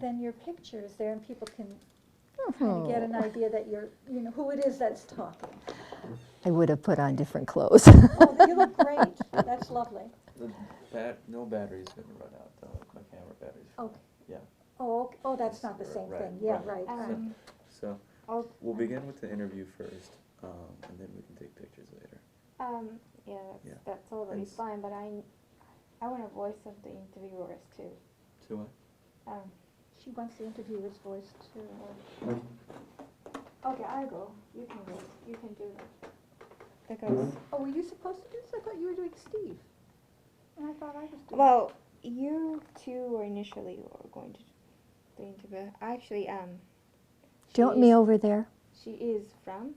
then your picture is there and people can kind of get an idea that you're, who it is that's talking. I would have put on different clothes. Oh, you look great. That's lovely. No battery's gonna run out though, my camera battery's. Okay. Yeah. Oh, that's not the same Right, thing. Yeah, right. right. So, we'll begin with the interview first, and then we can take pictures later. Yeah, Yeah. that's totally And fine, but I want a voice of the interviewers too. So what? She wants the interviewer's voice too. Okay, I'll go. You can go. You can do that. Because, Oh, were you supposed to do this? I thought you were doing Steve. And I thought I was doing well, you two were initially going to do the interview. Actually, Do you want me over there, she is from,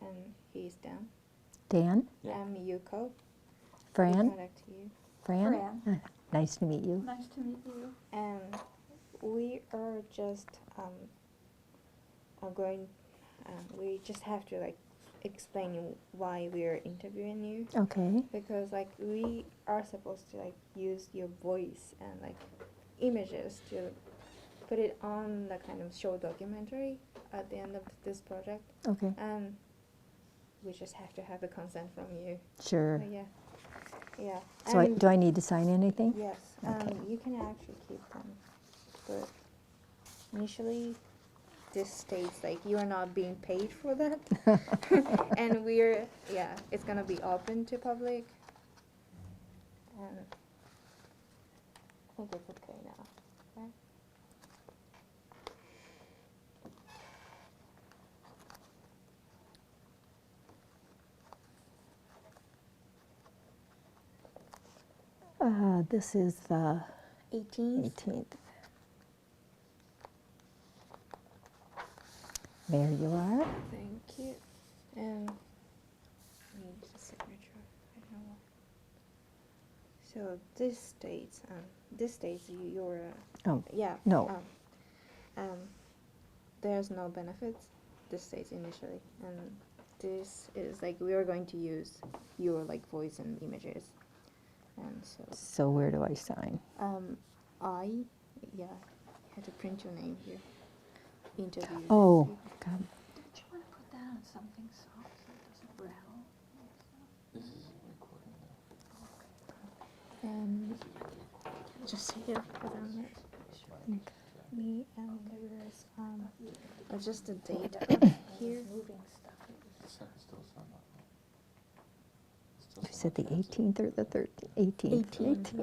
and he's down. Dan? Yeah. Yuko. Fran? Contact you. Fran? Fran. Nice to meet you. Nice to meet you. And we are just we just have to explain you why we are interviewing you, Okay. because we are supposed to use your voice and images to put it on the kind of short documentary at the end of this project, Okay. and we just have to have the consent from you. Sure. So, yeah. So do I need to sign anything? Yes, Okay. you can actually keep them, but initially this states you are not being paid for that, and it's gonna be open to public, and I think it's okay now, right? This is the 18th. 18th. There you are. Thank you. And I need the signature. I don't know. So this states you're Oh, yeah. no. There's no benefits. This states initially, and this is we are going to use your voice and images, and so So where do I sign? you have to print your name here. Interview. Oh, God. Did you want to put that on something soft so it doesn't rattle? This is recording now. And just here, put on it. Me and there's just the date here. Moving stuff. Still sound You said the 18th or the 13th? 18th. 18th. Yeah.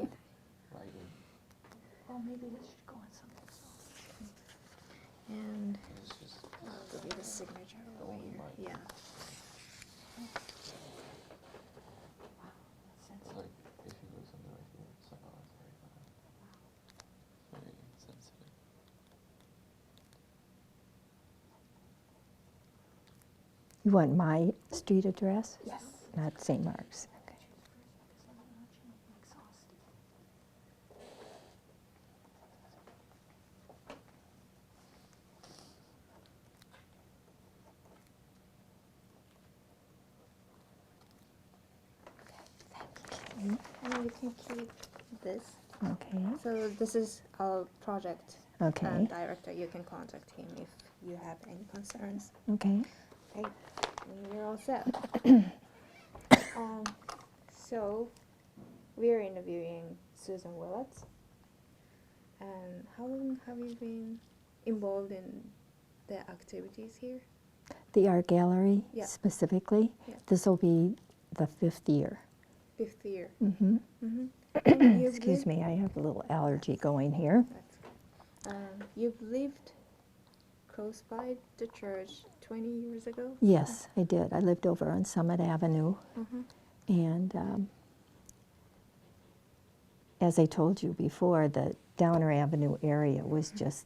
right in. Oh, maybe this should go on something soft. And It's just, I'll give you the signature over here. Yeah. it's like, if you go something right here, it's like, oh, it's very fine. Very sensitive. You want my street address? Yes. Not St. Mark's. Okay. And you can keep this. Okay. So this is our project Okay. director. You can contact him if you have any concerns. Okay. Okay, and we're all set. So we're interviewing SusanWillets. And how long have you been involved in the activities here? The art gallery Yeah. specifically. Yeah. This will be the 5th year. 5th year. Mm-hmm. Mm-hmm. Excuse me, I have a little allergy going here. You've lived close by the church 20 years ago? Yes, I did. I lived over on Summit Avenue, Mm-hmm. and as I told you before, the Downer Avenue area was just,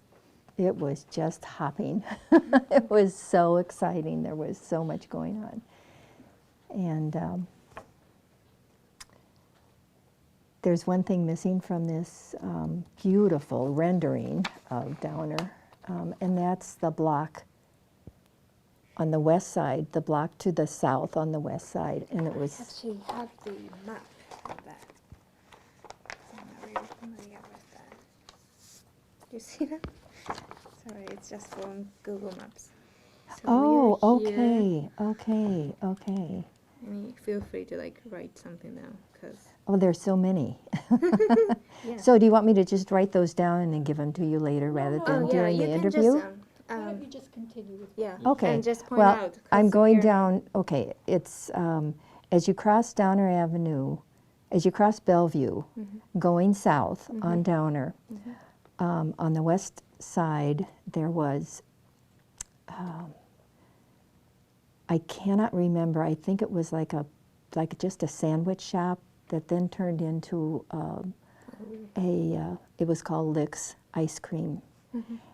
it was just hopping. It was so exciting. There was so much going on. And there's one thing missing from this beautiful rendering of Downer, and that's the block on the west side, the block to the south on the west side, and it was, Actually have the map of that. So I'm not really familiar with that. You see that? Sorry, it's just from Google Maps. So Oh, we are here, okay. and feel free to like write something down, cause Oh, there's so many. yeah. So do you want me to just write those down and then give them to you later rather no, than Oh yeah, during you the can interview? just Why don't you just continue with yeah. Okay. And just point Well, out. 'Cause I'm going we're- down, okay, it's, as you cross Downer Avenue, as you cross Bellevue, going south on Downer, on the west side, there was, I cannot remember, I think it was like just a sandwich shop that then turned into it was called Lick's Ice Cream.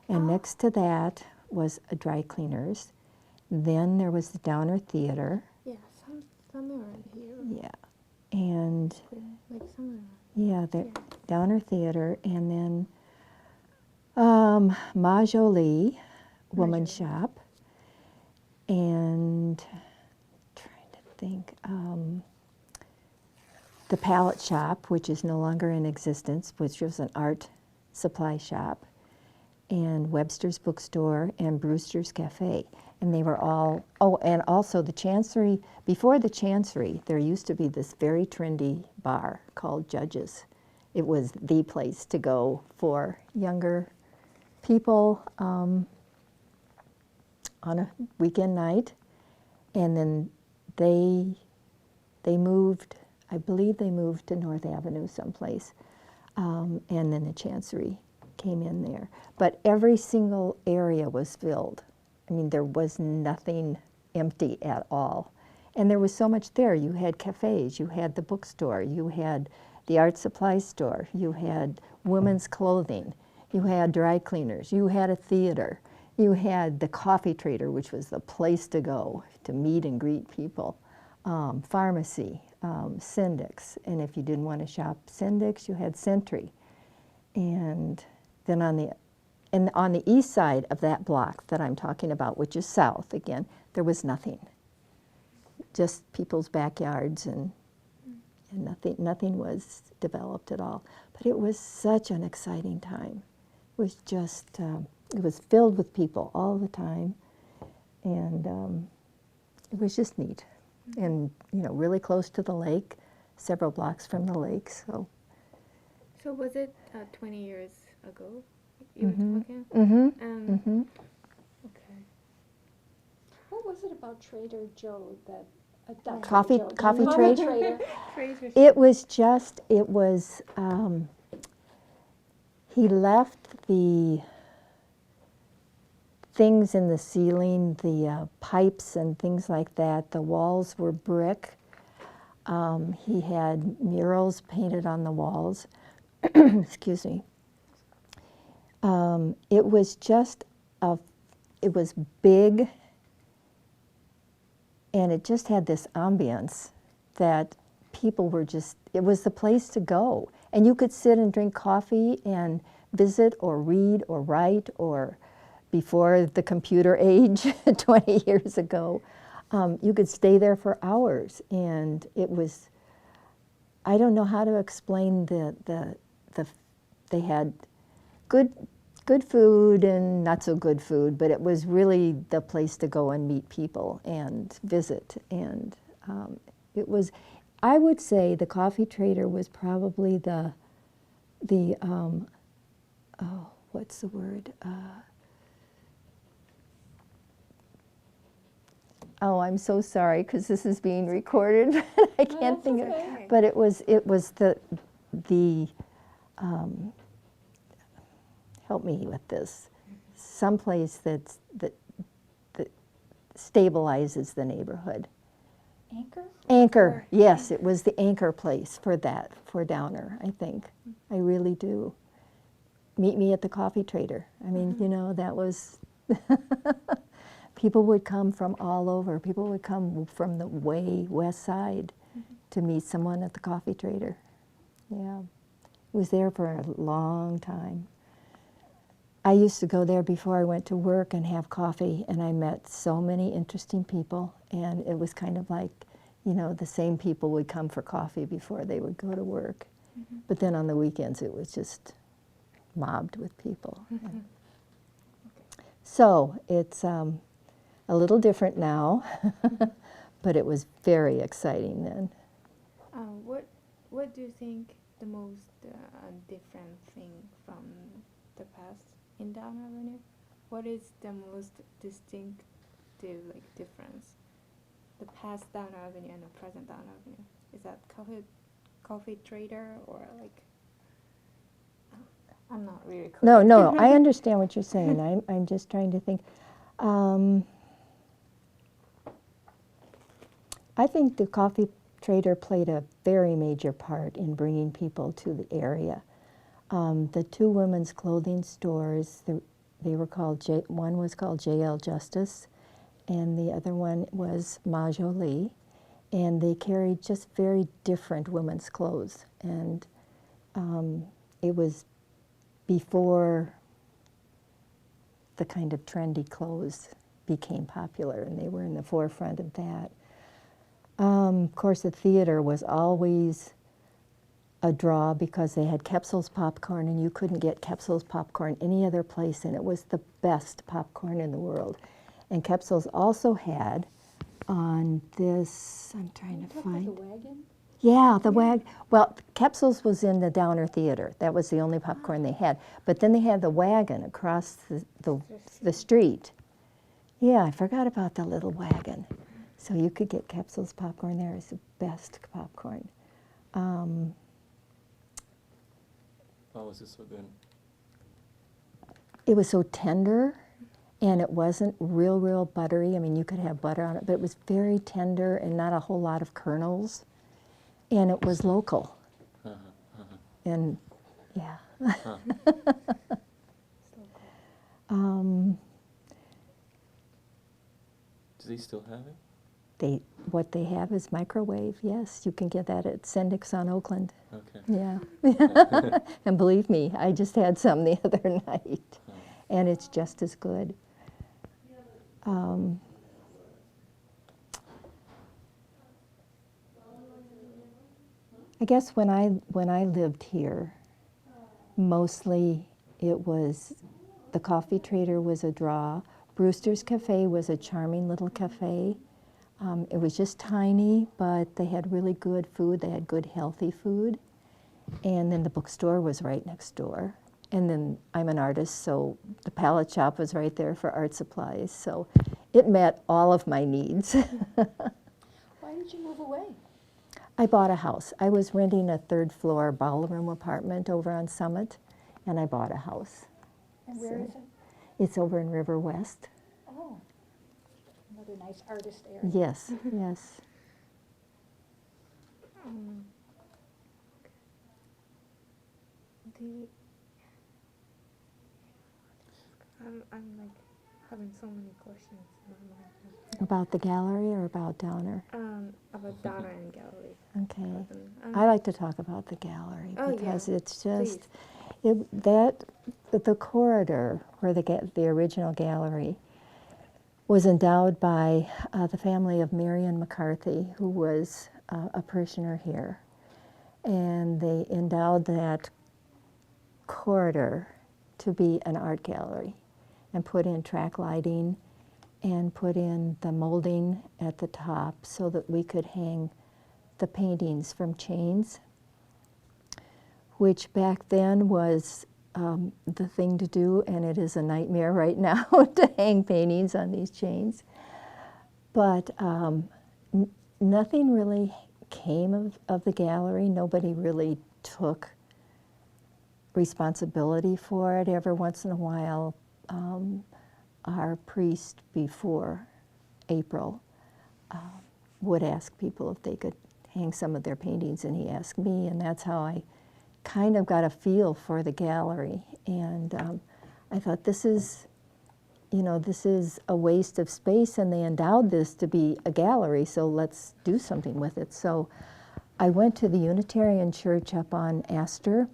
And next to that was a dry cleaners. Then there was the Downer Theater. Yeah, somewhere around here. Yeah. And Like somewhere. yeah, the Downer Theater, and then Majoli Woman's Shop, and trying to think, the Palette Shop, which is no longer in existence, which was an art supply shop, and Webster's Bookstore and Brewster's Cafe. And they were all, oh, and also the Chancery, before the Chancery, there used to be this very trendy bar called Judge's. It was the place to go for younger people on a weekend night. And then they moved, I believe they moved to North Avenue someplace. And then the Chancery came in there. But every single area was filled. I mean, there was nothing empty at all. And there was so much there. You had cafes, you had the bookstore, you had the art supply store, you had women's clothing, you had dry cleaners, you had a theater, you had the coffee trader, which was the place to go to meet and greet people, pharmacy, Syndics, and if you didn't want to shop Syndics, you had Sentry. And then on the east side of that block that I'm talking about, which is south again, there was nothing. Just people's backyards and nothing was developed at all. But it was such an exciting time. It was just, it was filled with people all the time. And it was just neat. And, you know, really close to the lake, several blocks from the lake, so. So was it 20 years ago you were talking? Mm-hmm. Okay. What was it about Trader Joe that, not Coffee- Trader Joe, coffee Coffee trade? Trader? It was, he left the things in the ceiling, the pipes and things like that. The walls were brick. He had murals painted on the walls. Excuse me. It was just it was big, and it just had this ambience that people were just, it was the place to go. And you could sit and drink coffee and visit or read or write, or before the computer age 20 years ago, you could stay there for hours. And it was, I don't know how to explain they had good food and not so good food, but it was really the place to go and meet people and visit. And it was, I would say the Coffee Trader was probably the what's the word? Oh, I'm so sorry, because this is being recorded. I can't think of okay. it. But it was the help me with this, someplace that stabilizes the neighborhood. Anchor? Anchor, yes, it was the anchor place for Downer, I think. I really do. Meet me at the Coffee Trader. I mean, you know, that was, people would come from all over. People would come from the way west side to meet someone at the Coffee Trader. Yeah, was there for a long time. I used to go there before I went to work and have coffee, and I met so many interesting people, and it was kind of like, you know, the same people would come for coffee before they would go to work. But then on the weekends it was just mobbed with people. So it's a little different now, but it was very exciting then. What do you think the most different thing from the past in Down Avenue? What is the most distinctive difference? The past Down Avenue and the present Down Avenue. Is that coffee trader or I'm not really clear. No, I understand what you're saying. I'm just trying to think. I think the coffee trader played a very major part in bringing people to the area. The two women's clothing stores, they were called, one was called J.L. Justice, and the other one was Ma Jolie, and they carried just very different women's clothes. And it was before the kind of trendy clothes became popular, and they were in the forefront of that. Of course, the theater was always a draw because they had Kepsel's popcorn, and you couldn't get Kepsel's popcorn any other place, and it was the best popcorn in the world. And Kepsel's also had on this, I'm trying to find. The wagon? Yeah, the wagon. Well, Kepsel's was in the Downer Theater. That was the only popcorn they had. But then they had the wagon across the street. Yeah, I forgot about the little wagon. So you could get Kepsel's popcorn there. It's the best popcorn. Why was it so good? It was so tender, and it wasn't real buttery. I mean, you could have butter on it, but it was very tender and not a whole lot of kernels. And it was local. And yeah. Do they still have it? What they have is microwave, yes. You can get that at Sendik's on Oakland. Okay. Yeah. And believe me, I just had some the other night. And it's just as good. I guess when I lived here, mostly it was the coffee trader was a draw. Brewster's Cafe was a charming little cafe. It was just tiny, but they had really good food. They had good, healthy food. And then the bookstore was right next door. And then I'm an artist, so the palette shop was right there for art supplies. So it met all of my needs. Why did you move away? I bought a house. I was renting a third-floor ballroom apartment over on Summit, and I bought a house. And where is it? It's over in River West. Oh, another nice artist area. Yes, yes. I'm having so many questions in my mind. About the gallery or about Downer? About Downer and gallery. Okay. I like to talk about the gallery Oh, because yeah. it's just the corridor where the original gallery was endowed by the family of Marion McCarthy, who was a parishioner here, and they endowed that corridor to be an art gallery, and put in track lighting, and put in the molding at the top so that we could hang the paintings from chains, which back then was the thing to do, and it is a nightmare right now to hang paintings on these chains. But nothing really came of the gallery. Nobody really took responsibility for it. Every once in a while, our priest before April would ask people if they could hang some of their paintings, and he asked me, and that's how I kind of got a feel for the gallery. And I thought, this is a waste of space, and they endowed this to be a gallery, so let's do something with it. So I went to the Unitarian Church up on Astor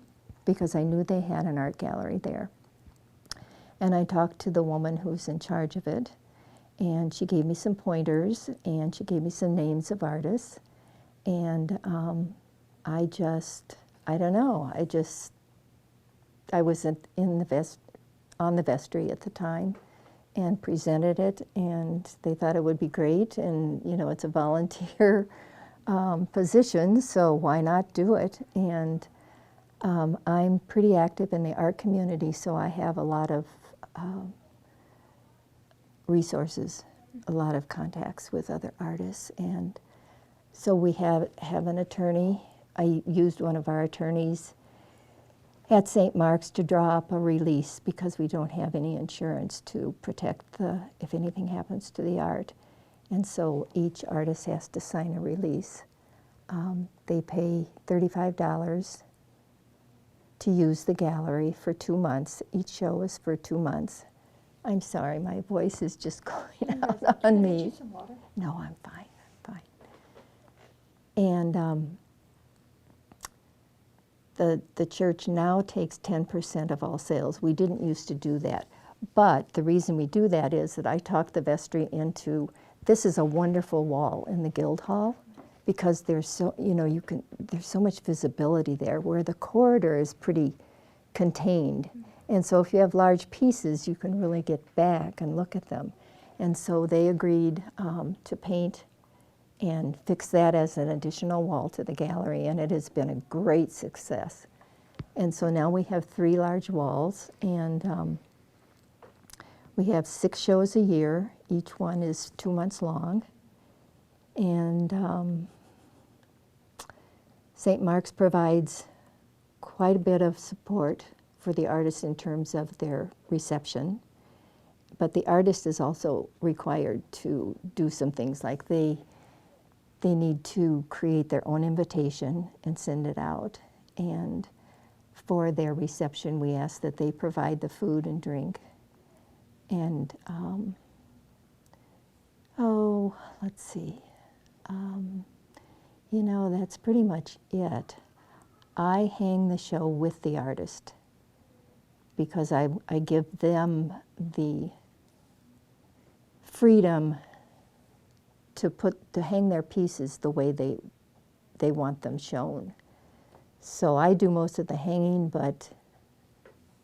because I knew they had an art gallery there. And I talked to the woman who's in charge of it, and she gave me some pointers, and she gave me some names of artists. And I don't know, I just I was on the vestry at the time and presented it, and they thought it would be great. And it's a volunteer position, so why not do it? And I'm pretty active in the art community, so I have a lot of resources, a lot of contacts with other artists. And so we have an attorney. I used one of our attorneys at St. Mark's to draw up a release because we don't have any insurance to protect if anything happens to the art. And so each artist has to sign a release. They pay $35 to use the gallery for 2 months. Each show is for 2 months. I'm sorry, my voice is just going out on Can I get me. you some water? No, I'm fine, I'm fine. And the church now takes 10% of all sales. We didn't used to do that. But the reason we do that is that I talked the vestry into, this is a wonderful wall in the guild hall, because there's so, there's so much visibility there, where the corridor is pretty contained. And so if you have large pieces, you can really get back and look at them. And so they agreed to paint and fix that as an additional wall to the gallery, and it has been a great success. And so now we have 3 large walls, and we have 6 shows a year. Each one is 2 months long. And St. Mark's provides quite a bit of support for the artists in terms of their reception. But the artist is also required to do some things, like they need to create their own invitation and send it out. And for their reception, we ask that they provide the food and drink. And, let's see. That's pretty much it. I hang the show with the artist because I give them the freedom to hang their pieces the way they want them shown. So I do most of the hanging, but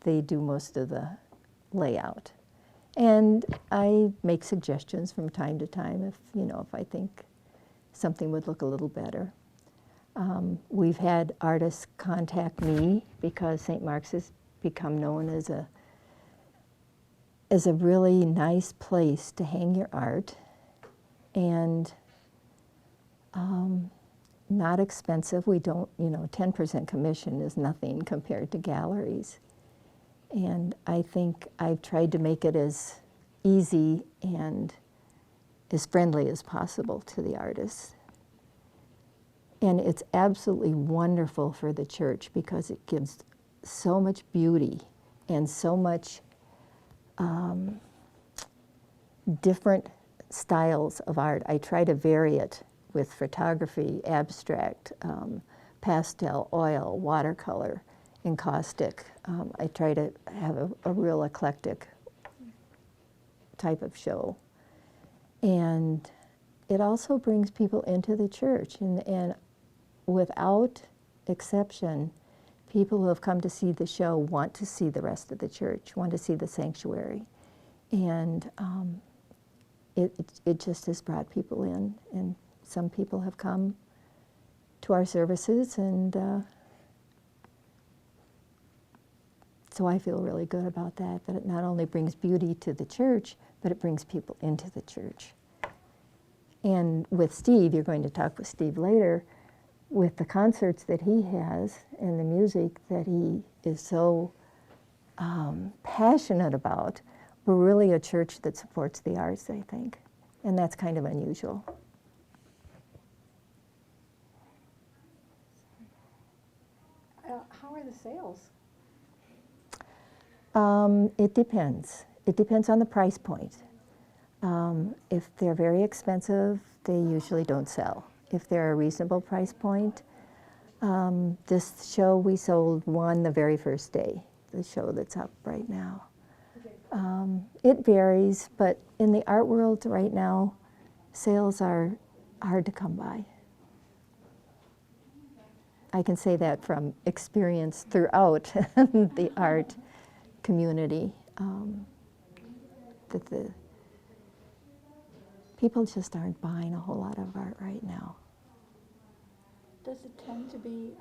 they do most of the layout. And I make suggestions from time to time if I think something would look a little better. We've had artists contact me because St. Mark's has become known as a really nice place to hang your art, and not expensive. We don't, 10% commission is nothing compared to galleries. And I think I've tried to make it as easy and as friendly as possible to the artists. And it's absolutely wonderful for the church because it gives so much beauty and so much different styles of art. I try to vary it with photography, abstract, pastel, oil, watercolor, encaustic. I try to have a real eclectic type of show. And it also brings people into the church. And without exception, people who have come to see the show want to see the rest of the church, want to see the sanctuary. And it just has brought people in. And some people have come to our services, and so I feel really good about that it not only brings beauty to the church, but it brings people into the church. And with Steve, you're going to talk with Steve later, with the concerts that he has and the music that he is so passionate about, we're really a church that supports the arts, I think. And that's kind of unusual. How are the sales? It depends. It depends on the price point. If they're very expensive, they usually don't sell. If they're a reasonable price point, this show we sold one the very first day, the show that's up right now. It varies, but in the art world right now, sales are hard to come by. I can say that from experience throughout the art community, that the people just aren't buying a whole lot of art right now. Does it tend to be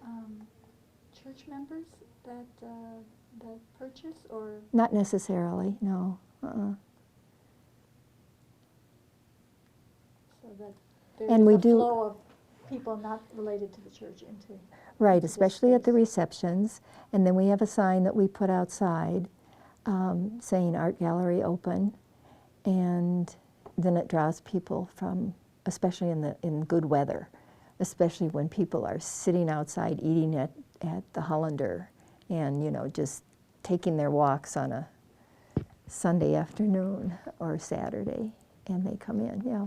church members that that purchase, or? Not necessarily, no. So that there And is we a do- flow of people not related to the church into. Right, into the especially at the space. receptions. And then we have a sign that we put outside saying Art Gallery Open. And then it draws people from, especially in good weather, especially when people are sitting outside eating at the Hollander and, you know, just taking their walks on a Sunday afternoon or Saturday, and they come in, yeah.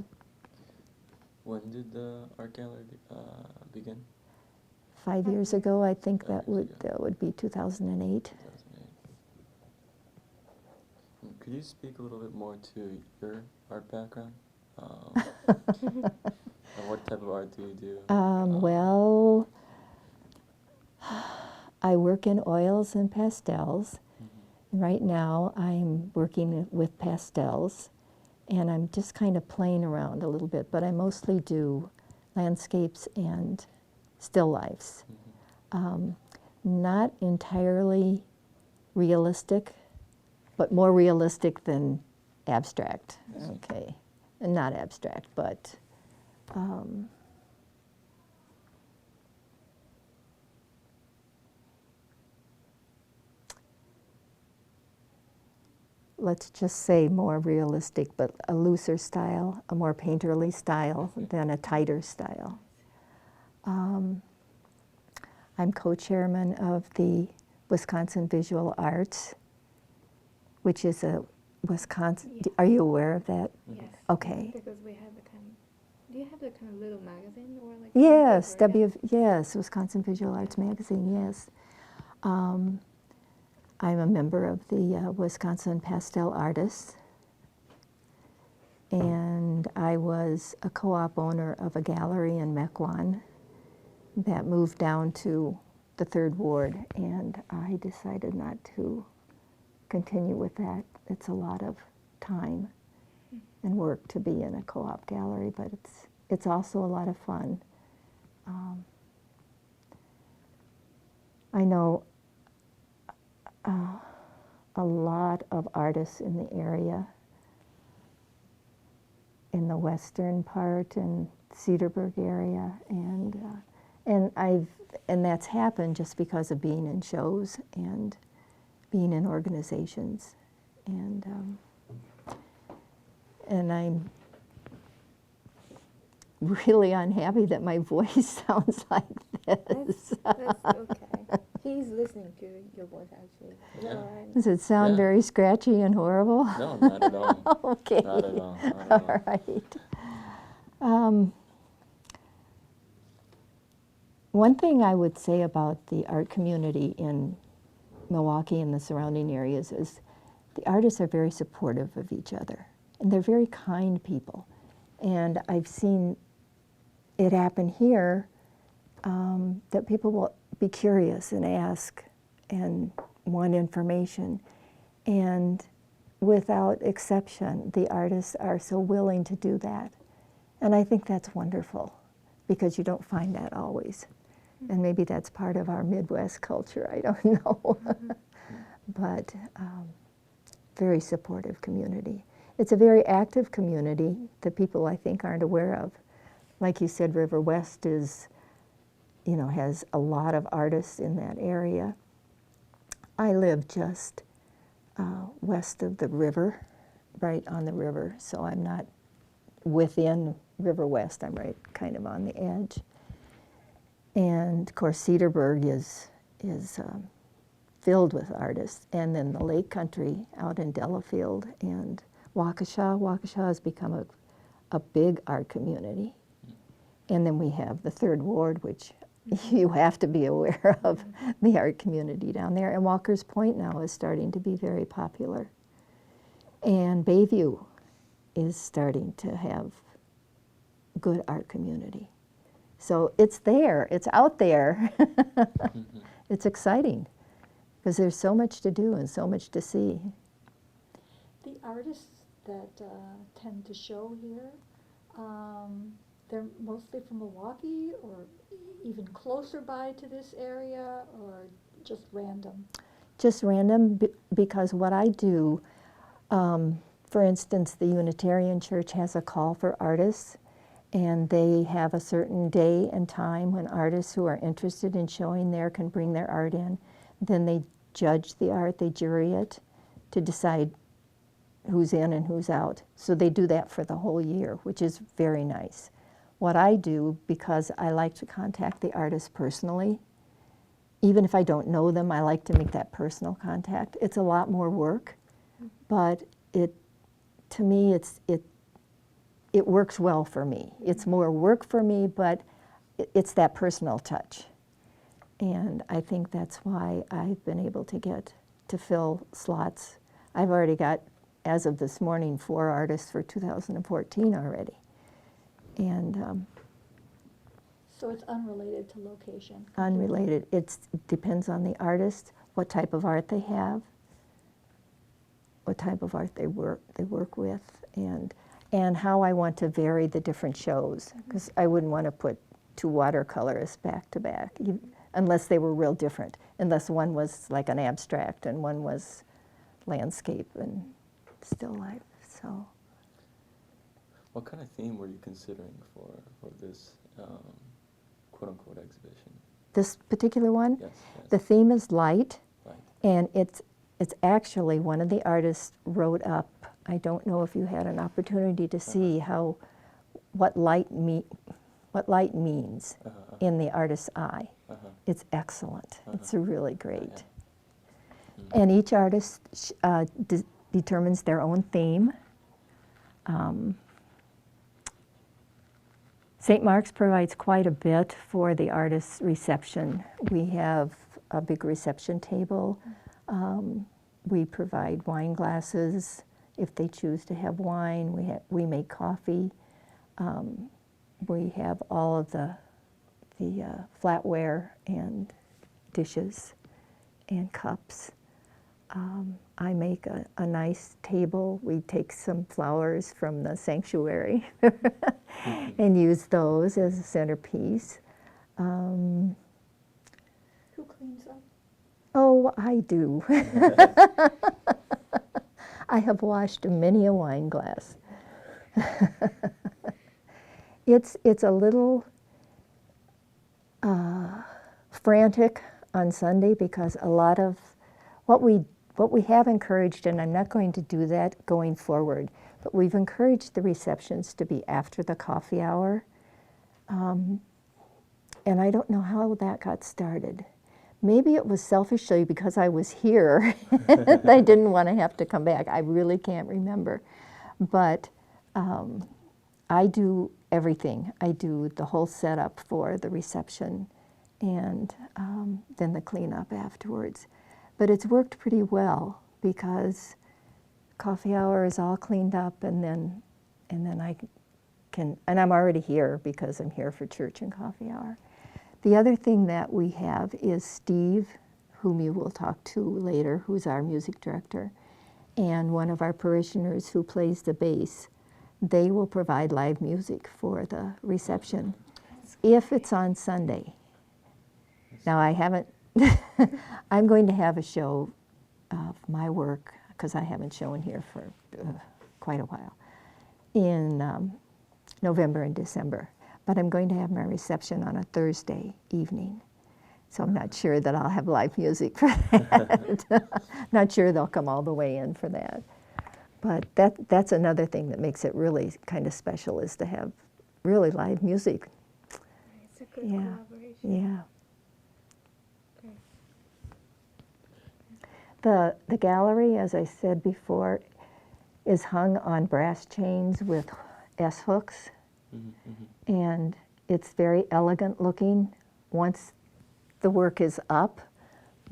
When did the art gallery begin? 5 years ago, I think 5 that years would ago. be 2008. 2008. Could you speak a little bit more to your art background? And what type of art do you do? Well, I work in oils and pastels. Right now, I'm working with pastels, and I'm just kind of playing around a little bit, but I mostly do landscapes and still lifes. Not entirely realistic, but more realistic than abstract. I see. Okay, and not abstract, but let's just say more realistic, but a looser style, a more painterly style than a tighter style. I'm co-chairman of the Wisconsin Visual Arts, which is a Wisconsin, Yeah. are you aware of that? Yes. Okay. Because we have the kind. Do you have the kind of little magazine or like? Yes, paper? yes, Wisconsin Visual Arts Magazine, yes. I'm a member of the Wisconsin Pastel Artists, and I was a co-op owner of a gallery in Mequon that moved down to the 3rd Ward, and I decided not to continue with that. It's a lot of time and work to be in a co-op gallery, but it's also a lot of fun. I know a lot of artists in the area, in the western part and Cedarburg area, and that's happened just because of being in shows and being in organizations, and I'm really unhappy that my voice sounds like this. That's okay. He's listening to your voice actually. Is that Yeah. all right? Does it sound Yeah. very scratchy and horrible? No, not at all. Okay. Not at all. Not at all. All right. One thing I would say about the art community in Milwaukee and the surrounding areas is the artists are very supportive of each other, and they're very kind people. And I've seen it happen here, that people will be curious and ask and want information. And without exception, the artists are so willing to do that. And I think that's wonderful, because you don't find that always. And maybe that's part of our Midwest culture, I don't know. But very supportive community. It's a very active community that people, I think, aren't aware of. Like you said, River West is, you know, has a lot of artists in that area. I live just west of the river, right on the river, so I'm not within River West, I'm right kind of on the edge. And of course, Cedarburg is filled with artists, and then the Lake Country out in Delafield and Waukesha. Waukesha has become a big art community. And then we have the 3rd Ward, which you have to be aware of, the art community down there. And Walker's Point now is starting to be very popular. And Bayview is starting to have good art community. So it's there, it's out there. Mhm. It's exciting because there's so much to do and so much to see. The artists that tend to show here, they're mostly from Milwaukee or even closer by to this area, or just random? Just random because what I do, for instance, the Unitarian Church has a call for artists, and they have a certain day and time when artists who are interested in showing there can bring their art in. Then they judge the art, they jury it to decide who's in and who's out. So they do that for the whole year, which is very nice. What I do, because I like to contact the artist personally, even if I don't know them, I like to make that personal contact. It's a lot more work, but to me, it works well for me. It's more work for me, but it's that personal touch. And I think that's why I've been able to fill slots. I've already got, as of this morning, 4 artists for 2014 already. And So it's unrelated to location? unrelated, it depends on the artist, what type of art they have, what type of art they work with, and how I want to vary the different shows, because I wouldn't want to put 2 watercolorists back to back, unless they were real different, unless one was like an abstract and one was landscape and still life. So What kind of theme were you considering for this quote-unquote exhibition? this particular one, Yes, yes. the theme is light, Right. and it's actually one of the artists wrote up. I don't know if you had an opportunity to see what light means Uh-huh. in the artist's eye. Uh-huh. It's excellent. It's really great. Yeah. And each artist determines their own theme. St. Mark's provides quite a bit for the artist's reception. We have a big reception table. We provide wine glasses if they choose to have wine. We make coffee. We have all of the flatware and dishes and cups. I make a nice table. We take some flowers from the sanctuary and use those as a centerpiece. Who cleans up? Oh, I do. I have washed many a wine glass. It's a little frantic on Sunday because a lot of what we have encouraged, and I'm not going to do that going forward, but we've encouraged the receptions to be after the coffee hour. And I don't know how that got started. Maybe it was selfishly because I was here and I didn't want to have to come back. I really can't remember. But I do everything. I do the whole setup for the reception and then the cleanup afterwards. But it's worked pretty well because coffee hour is all cleaned up and then I can, and I'm already here because I'm here for church and coffee hour. The other thing that we have is Steve, whom you will talk to later, who's our music director, and one of our parishioners who plays the bass. They will provide live music for the reception if it's on Sunday. Now I haven't, I'm going to have a show of my work, because I haven't shown here for quite a while, in November and December. But I'm going to have my reception on a Thursday evening. So I'm not sure that I'll have live music for that. Not sure they'll come all the way in for that. But that's another thing that makes it really kind of special, is to have really live music. It's a good Yeah, collaboration. yeah. Okay. The gallery, as I said before, is hung on brass chains with S-hooks. Mm-hmm, mm-hmm. And it's very elegant looking once the work is up,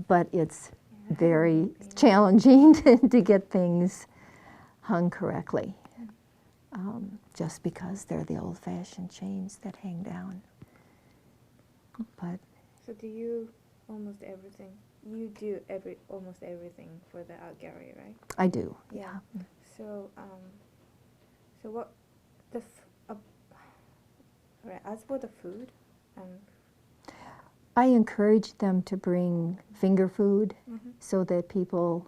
but it's very challenging to get things hung correctly, just because they're the old-fashioned chains that hang down. But So do you almost everything? You do almost everything for the art gallery, right? I do, Yeah. yeah. So so what the right, as for the food, I encourage them to bring finger food mhm, so that people,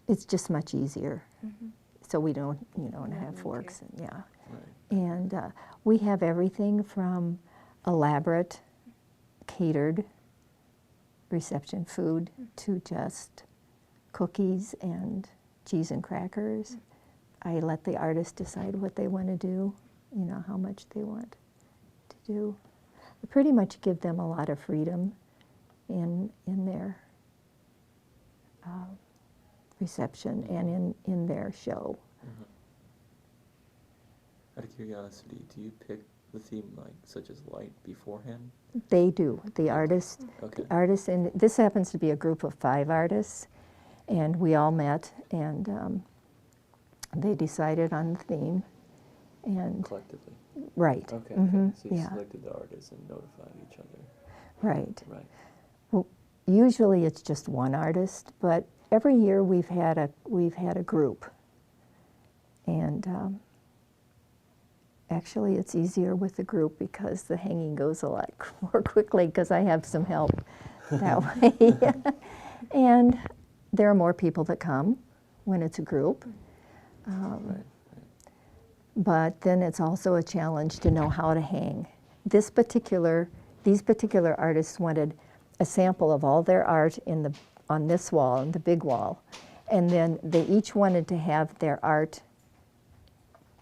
it's just much easier. mhm. So we don't, you know, Not have need forks, to. and yeah. Right. And we have everything from elaborate, catered reception food to just cookies and cheese and crackers. I let the artist decide what they want to do, you know, how much they want to do. I pretty much give them a lot of freedom in their reception and in their show. Mhm. Out of curiosity, do you pick the theme like such as light beforehand? They do. The They do. artist, Okay. and this happens to be a group of 5 artists, and we all met, and they decided on the theme, and Collectively. right, Okay. mhm, Okay. So you yeah, selected the artists and notified each other. right. Right. Well, usually it's just one artist, but every year we've had a group, and actually it's easier with the group because the hanging goes a lot more quickly because I have some help that way, and there are more people that come when it's a group. Right. But then it's also a challenge to know how to hang. These particular artists wanted a sample of all their art on this wall, on the big wall, and then they each wanted to have their art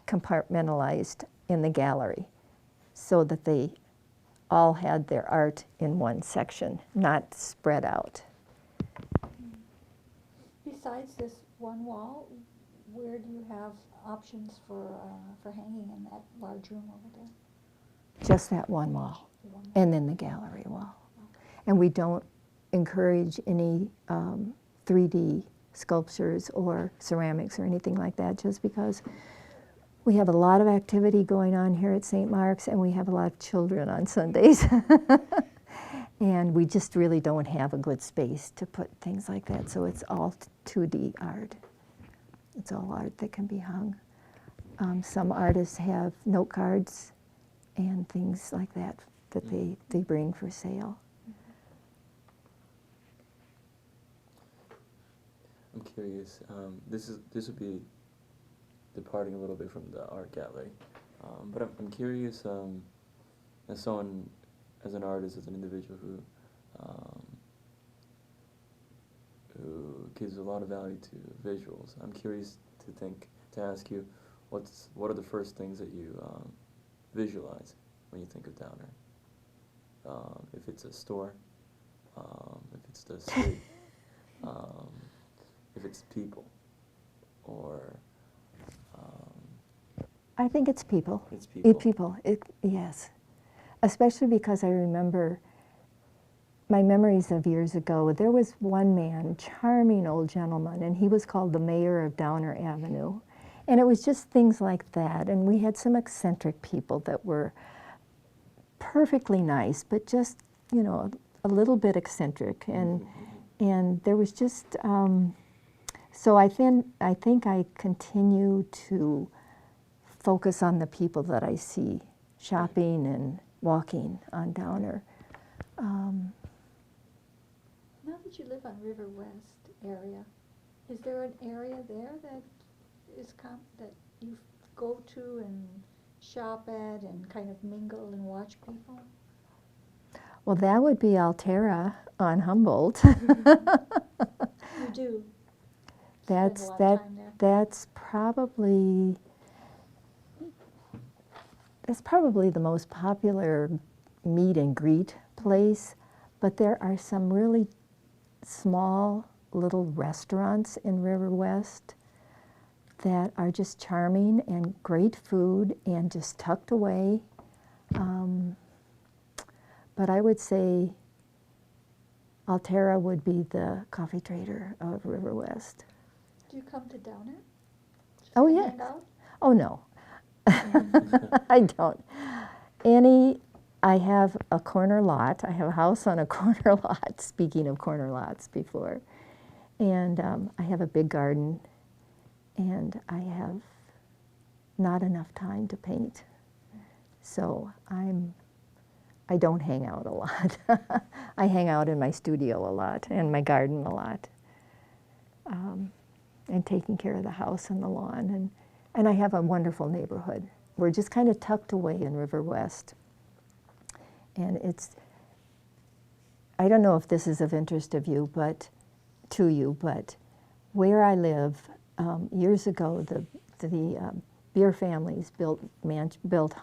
compartmentalized in the gallery so that they all had their art in one section, not spread out. Besides this one wall, where do you have options for hanging in that large room over there? Just that one wall, The one wall. and then the gallery wall. And we don't encourage any 3D sculptures or ceramics or anything like that, just because we have a lot of activity going on here at St. Mark's, and we have a lot of children on Sundays. And we just really don't have a good space to put things like that, so it's all 2D art. It's all art that can be hung. Some artists have note cards and things like that that they bring for sale. I'm curious. This would be departing a little bit from the art gallery, but I'm curious. As someone, as an artist, as an individual who gives a lot of value to visuals, I'm curious to ask you, what are the first things that you visualize when you think of Downer? If it's a store, if it's the street, if it's people, or I think it's people. it's people. People, yes. Especially because I remember my memories of years ago. There was one man, charming old gentleman, and he was called the mayor of Downer Avenue. And it was just things like that. And we had some eccentric people that were perfectly nice, but just, you know, a little bit eccentric. And there was just, so I think I continue to focus on the people that I see shopping and walking on Downer. Now that you live on River West area, is there an area there that that you go to and shop at and kind of mingle and watch people? Well, that would be Altera on Humboldt. You do spend a lot of time there. That's probably the most popular meet and greet place, but there are some really small little restaurants in River West that are just charming and great food and just tucked away. But I would say Altera would be the coffee trader of River West. Do you come to Downer? Just Oh, to yes. hang out? Oh, no. I don't. Annie, I have a corner lot. I have a house on a corner lot, speaking of corner lots before. And I have a big garden, and I have not enough time to paint. So I don't hang out a lot. I hang out in my studio a lot and my garden a lot, and taking care of the house and the lawn. And I have a wonderful neighborhood. We're just kind of tucked away in River West. And I don't know if this is of interest to you, but where I live, years ago, the Beer families built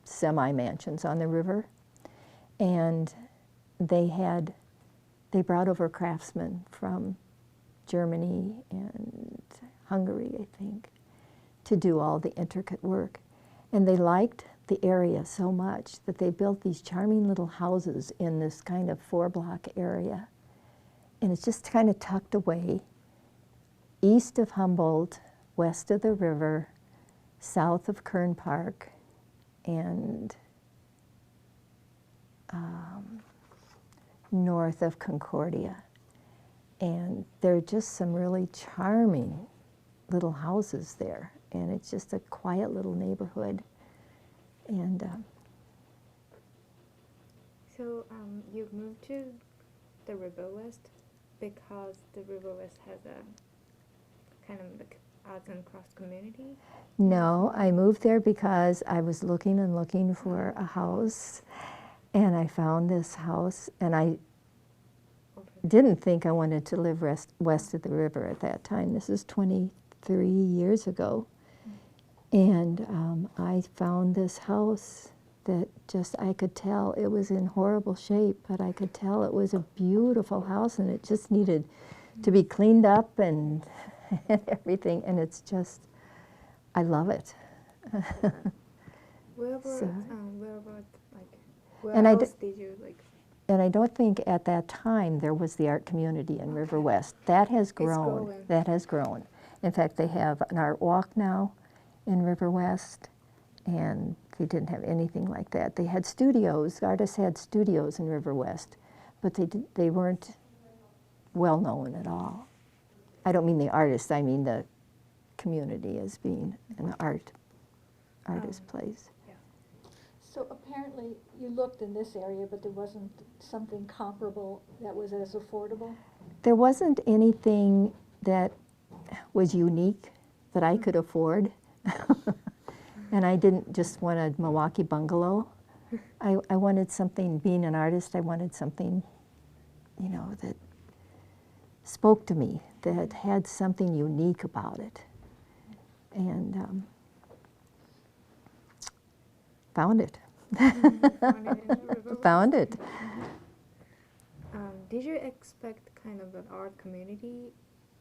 semi-mansions on the river, and they brought over craftsmen from Germany and Hungary, I think, to do all the intricate work. And they liked the area so much that they built these charming little houses in this kind of 4-block area. And it's just kind of tucked away, east of Humboldt, west of the river, south of Kern Park, and north of Concordia. And there are just some really charming little houses there. And it's just a quiet little neighborhood. And So you moved to the River West because the River West has a kind of like arts and crafts community? no, I moved there because I was looking and looking for a house, and I found this house, and I didn't think I wanted to live west of the river at that time. This is 23 years ago. And I found this house that just, I could tell it was in horrible shape, but I could tell it was a beautiful house, and it just needed to be cleaned up and everything. And it's just, I love it. Where about, So- where And I else did you like? And I don't think at that time there was the art community in River West. That has grown. growing. That has grown. In fact, they have an art walk now in River West, and they didn't have anything like that. They had studios. Artists had studios in River West, but they weren't well known at all. I don't mean the artists. I mean the community as being an artist place. So apparently you looked in this area, but there wasn't something comparable that was as affordable? There wasn't anything that was unique that I could afford. And I didn't just want a Milwaukee bungalow. I wanted something, being an artist, I wanted something, that spoke to me, that had something unique about it. And found it. Found it. Did you expect kind of an art community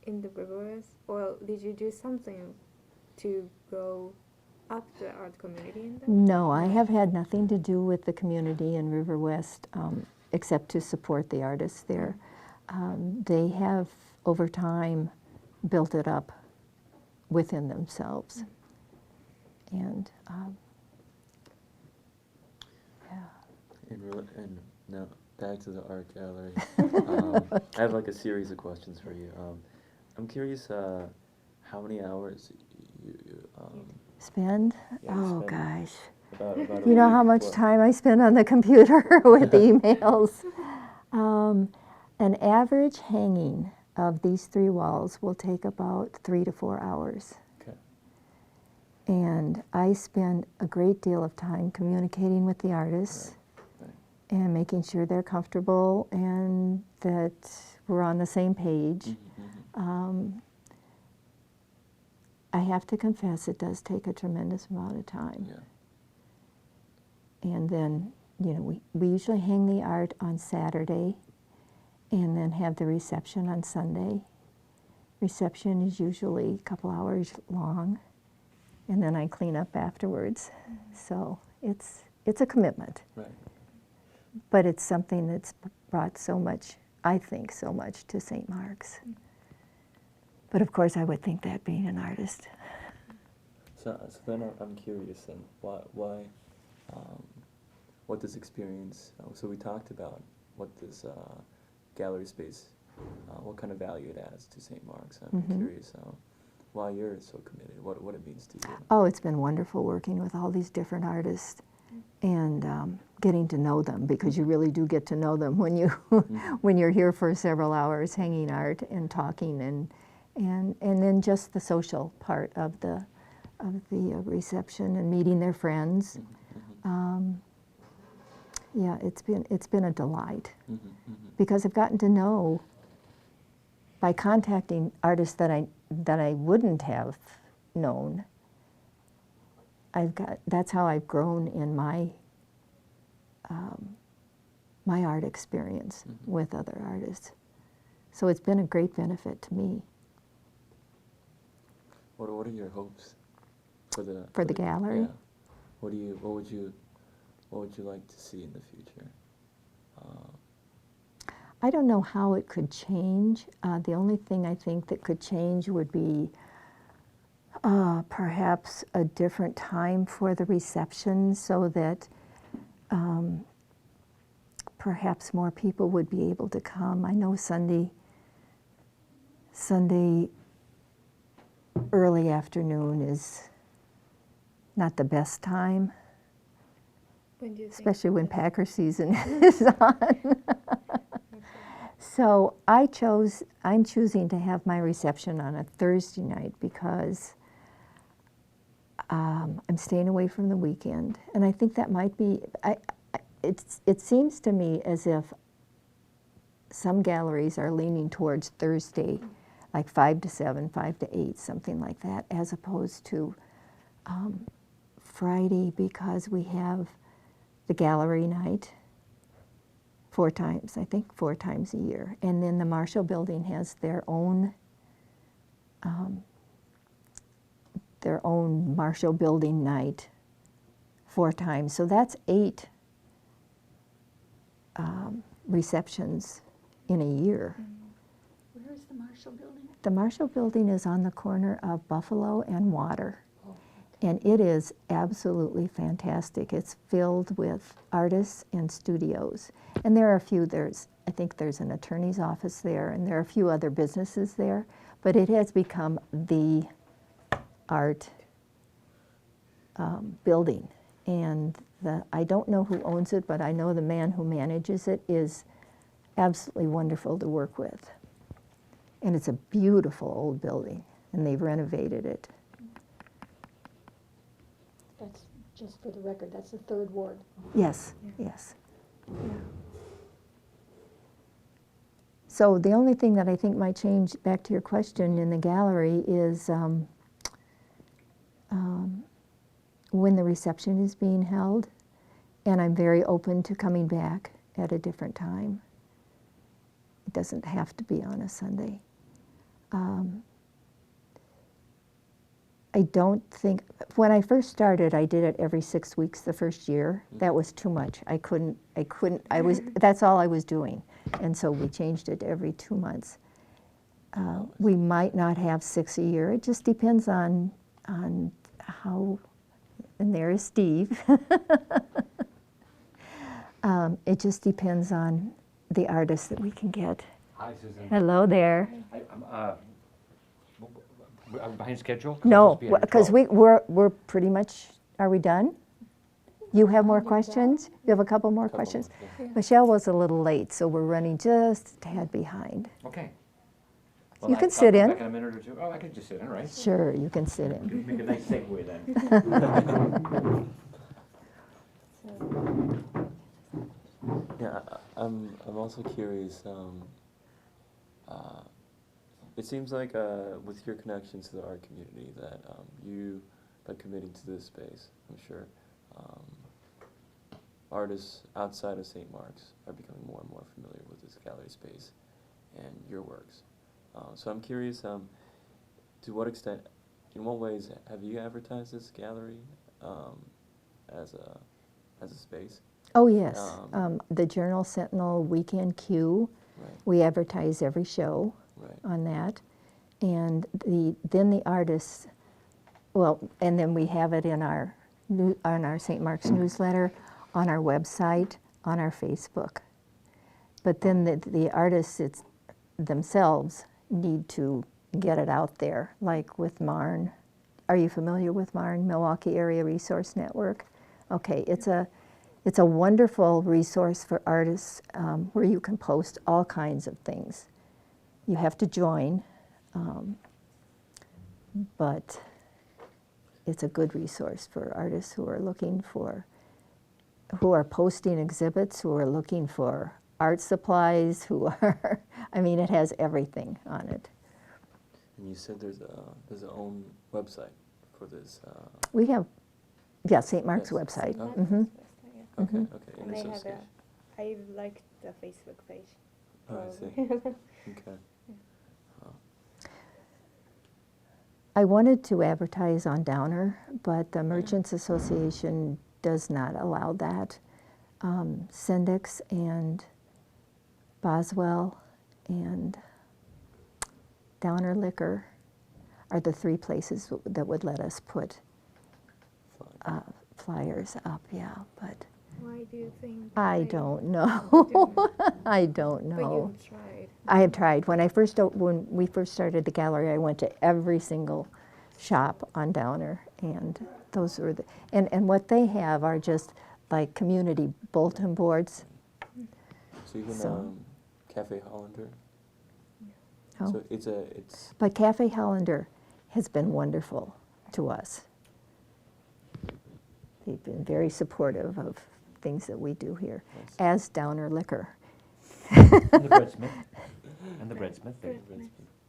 in the River West, or did you do something to grow up the art community in there? No, I have had nothing to do with the community in River West, except to support the artists there. They have, over time, built it up within themselves. And And now back to the art gallery. I have like a series of questions for you. I'm curious how many hours you spend? Yeah, Oh, spend gosh. about a You know week how much for- time I spend on the computer with emails? An average hanging of these 3 walls will take about 3 to 4 hours. Okay. And I spend a great deal of time communicating with the artists Right. and making sure they're comfortable and that we're on the same page. Mhm. I have to confess, it does take a tremendous amount of time. Yeah. And then, we usually hang the art on Saturday and then have the reception on Sunday. Reception is usually a couple hours long, and then I clean up afterwards. So it's a commitment, Right. but it's something that's brought so much, I think, so much to St. Mark's. But of course, I would think that being an artist. So then I'm curious then, why what this experience, so we talked about what this gallery space, what kind of value it adds to St. Mark's. I'm curious why you're so committed, what it means to you. Oh, it's been wonderful working with all these different artists and getting to know them, because you really do get to know them when you when you're here for several hours hanging art and talking, and then just the social part of the reception and meeting their friends. Yeah, it's been a delight, because I've gotten to know, by contacting artists that I wouldn't have known. That's how I've grown in my my art experience with other artists. So it's been a great benefit to me. What are your hopes For the gallery? Yeah. What would you like to see in the future? I don't know how it could change. The only thing I think that could change would be perhaps a different time for the reception, so that perhaps more people would be able to come. I know Sunday early afternoon is not the best time, When do you think? especially when Packer season is on. So I'm choosing to have my reception on a Thursday night, because I'm staying away from the weekend. And I think that might be, it seems to me as if some galleries are leaning towards Thursday, like 5 to 7, 5 to 8, something like that, as opposed to Friday, because we have the gallery night 4 times, I think 4 times a year. And then the Marshall Building has their own Marshall Building night 4 times. So that's 8 receptions in a year. Where is the Marshall Building? The Marshall Building is on the corner of Buffalo and Water. Oh, okay. And it is absolutely fantastic. It's filled with artists and studios. And there are a few, I think there's an attorney's office there, and there are a few other businesses there. But it has become the art building. And I don't know who owns it, but I know the man who manages it is absolutely wonderful to work with. And it's a beautiful old building, and they've renovated it. That's, just for the record, that's the 3rd ward. Yes, yes. So the only thing that I think might change, back to your question, in the gallery is when the reception is being held, and I'm very open to coming back at a different time. It doesn't have to be on a Sunday. I don't think, when I first started, I did it every 6 weeks the first year. That was too much. That's all I was doing. And so we changed it to every 2 months. We might not have 6 a year. It just depends on how, and there is Steve. It just depends on the artists that we can get. Hi, Susan. Hello there. I'm behind schedule? No, because we're pretty much, are we done? You have more questions? You have a couple more questions? Yeah. Michelle was a little late, so we're running just a tad behind. Okay. You can I'll sit come in. back in a minute or two. Oh, I can just sit in, right? Sure, you can sit in. Make a nice segue then. Yeah, I'm also curious. It seems like with your connections to the art community that you, by committing to this space, I'm sure artists outside of St. Mark's are becoming more and more familiar with this gallery space and your works. So I'm curious, to what extent, in what ways have you advertised this gallery as a space? Oh, yes. The Journal Sentinel Weekend Q, Right. we advertise every show Right. on that. And then the artists, well, and then we have it in our St. Mark's newsletter. on our website, on our Facebook. But then the artists themselves need to get it out there, like with MARN. Are you familiar with MARN, Milwaukee Area Resource Network? Okay, it's a wonderful resource for artists where you can post all kinds of things. You have to join, but it's a good resource for artists who are who are posting exhibits, who are looking for art supplies, who are, I mean, it has everything on it. And you said there's an own website for this. We have, yeah, St. Mark's Yes. website. Oh. Mhm. Yeah. Okay, Mhm. okay, in And they have association. I like the Facebook page. Oh, I see. probably. Okay. I wanted to advertise on Downer, but the Merchants Association does not allow that. Sendix and Boswell and Downer Liquor are the three places that would let us put Fine. flyers up, yeah, but Why do you think? I they don't do know. it? I don't But know. you've tried. I have tried. When we first started the gallery, I went to every single shop on Downer, and those were and what they have are just like community bulletin boards. So even So- Cafe Hollander. Oh. So it's But Cafe Hollander has been wonderful to us. They've been very supportive of things that we do here, nice. as Downer Liquor. And the breadsmith. And the breadsmith.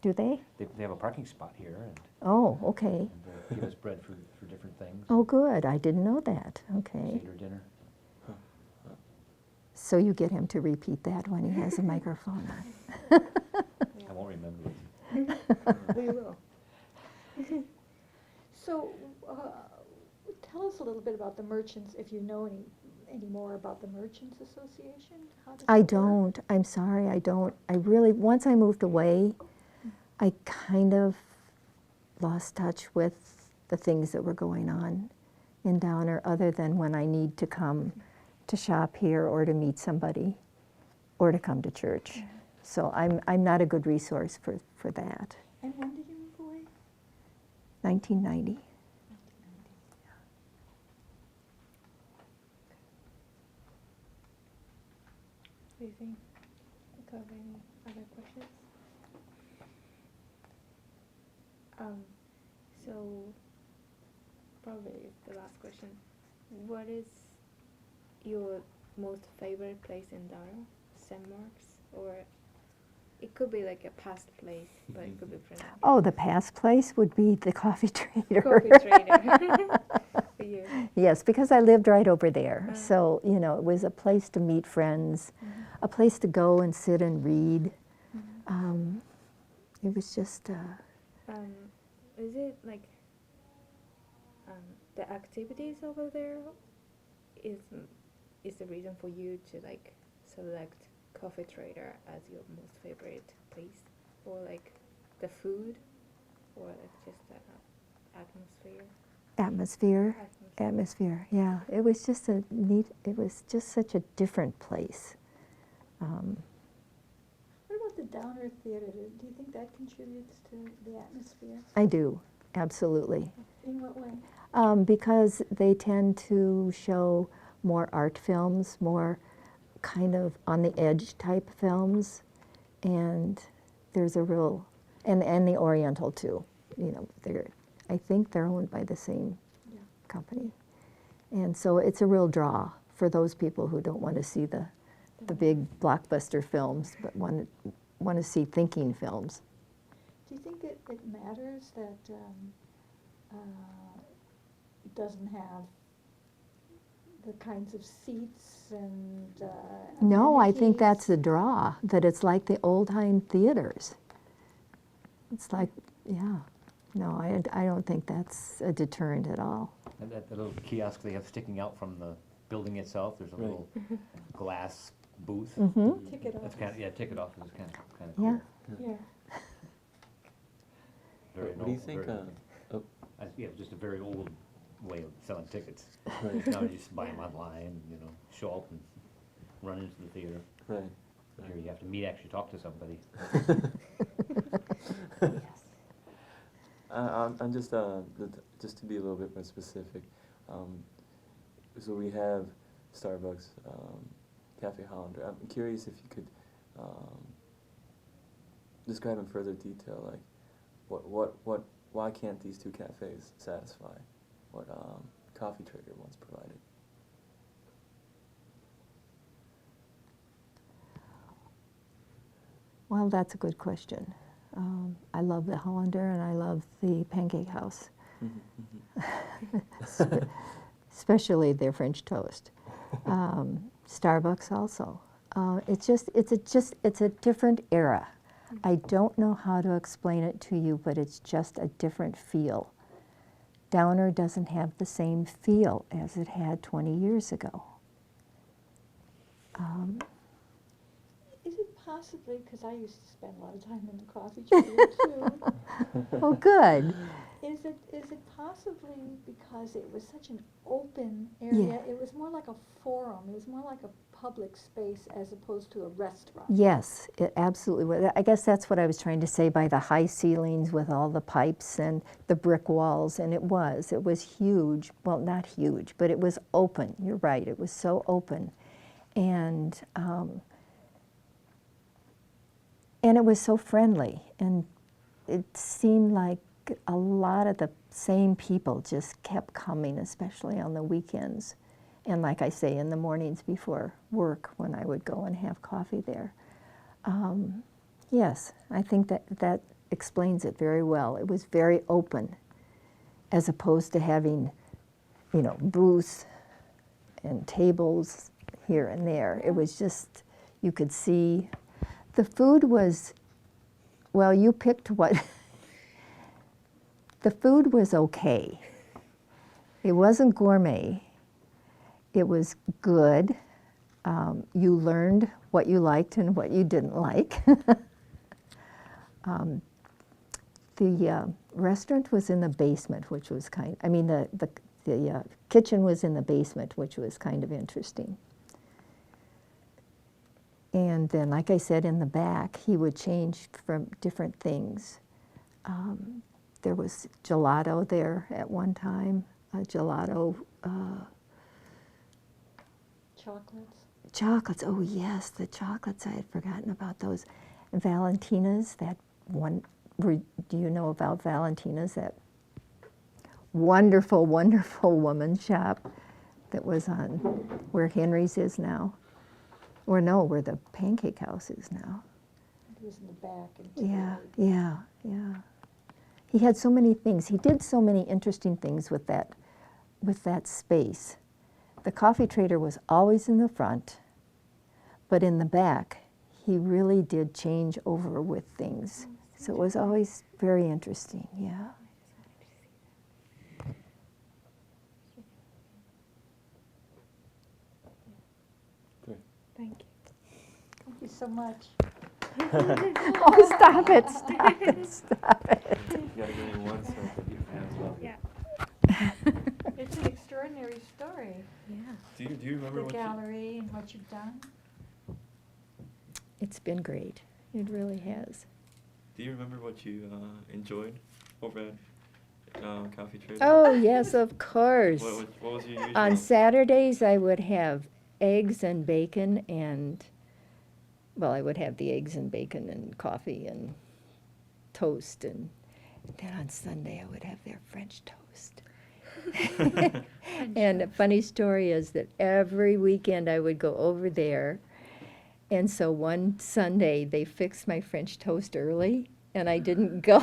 Do they? They have a parking spot here and Oh, okay. give us bread for different things. Oh, good. I didn't know that. Okay. Seder dinner. So you get him to repeat that when he has a microphone on. I won't remember it. We will. So, tell us a little bit about the merchants, if you know any more about the Merchants Association? How does I that work? don't. I'm sorry. I don't. I really, once I moved away, I kind of lost touch with the things that were going on in Downer, other than when I need to come to shop here or to meet somebody or to come to church. So I'm not a good resource for that. And when did you move away? 1990. Do you think we have any other questions? So probably the last question. What is your most favorite place in Dara? St. Mark's, or it could be like a past place, but it could be present. Oh, the past place would be the Coffee Trader. Coffee trader. For you. Yes, because I lived right over there. Ah. So, you know, it was a place to meet friends, a place to go and sit and read. It was just, Is it like the activities over there is the reason for you to like select Coffee Trader as your most favorite place, or like the food, or like just the atmosphere? atmosphere, yeah. It was just it was just such a different place. What about the Downer Theater? Do you think that contributes to the atmosphere? I do, absolutely. In what way? Because they tend to show more art films, more kind of on the edge type films, and there's a real, and the Oriental too. You know, I think they're owned by the same Yeah. company, and so it's a real draw for those people who don't want to see the big blockbuster films, but want to see thinking films. Do you think it matters that it doesn't have the kinds of seats and No, I think amenities? that's the draw, that it's like the old-time theaters. It's like, yeah. No, I don't think that's a deterrent at all. And that the little kiosk they have sticking out from the building itself, there's a Right. little glass booth. Mm-hmm. Ticket That's office. kind of, yeah, ticket office is kind of Yeah. cool. Yeah. Very What do you old, think? very- Yeah, just a very old way of selling tickets. Right. Now you just buy them online, you know, show up and run into the theater. Right. Here you have to actually talk to somebody. Yes. I'm just to be a little bit more specific. So we have Starbucks, Cafe Hollander. I'm curious if you could describe in further detail, like why can't these two cafes satisfy what Coffee Trader once provided? Well, that's a good question. I love the Hollander and I love the Pancake House, especially their French toast. Starbucks also. It's a different era. I don't know how to explain it to you, but it's just a different feel. Downer doesn't have the same feel as it had 20 years ago. Is it possibly, because I used to spend a lot of time in the coffee trader too, Oh, good. is it possibly because it was such an open area? Yeah. It was more like a forum, it was more like a public space as opposed to a restaurant. Yes, it absolutely was. I guess that's what I was trying to say by the high ceilings with all the pipes and the brick walls, and it was huge. Well, not huge, but it was open. You're right, it was so open. And it was so friendly, and it seemed like a lot of the same people just kept coming, especially on the weekends. And like I say, in the mornings before work when I would go and have coffee there. Yes, I think that explains it very well. It was very open, as opposed to having, you know, booths and tables here and there. It was just, you could see. The food was, well, you picked what. The food was okay. It wasn't gourmet. It was good. You learned what you liked and what you didn't like. The restaurant was in the basement, which was the kitchen was in the basement, which was kind of interesting. And then, like I said, in the back, he would change from different things. There was gelato there at one time, gelato. Chocolates, oh yes, the chocolates, I had forgotten about those. And Valentina's, that one, do you know about Valentina's, that wonderful, wonderful woman shop that was on where Henry's is now? Or no, where the Pancake House is now. It was in the back. Yeah. He had so many things. He did so many interesting things with that space. The Coffee Trader was always in the front, but in the back, he really did change over with things. So it was always very interesting, yeah. Great. Thank you. Thank you so much. Oh, stop it, stop it, stop it. You gotta give me one so that you can as well. Yeah. It's an extraordinary story, Yeah. Do you remember the what gallery and what you've done. It's been great, it really has. Do you remember what you enjoyed over at Coffee Trader? Oh, yes, of course. What was your usual? On Saturdays, I would have eggs and bacon and, well, I would have the eggs and bacon and coffee and toast. And then on Sunday, I would have their French toast. And a funny story is that every weekend I would go over there. And so one Sunday, they fixed my French toast early, and I didn't go.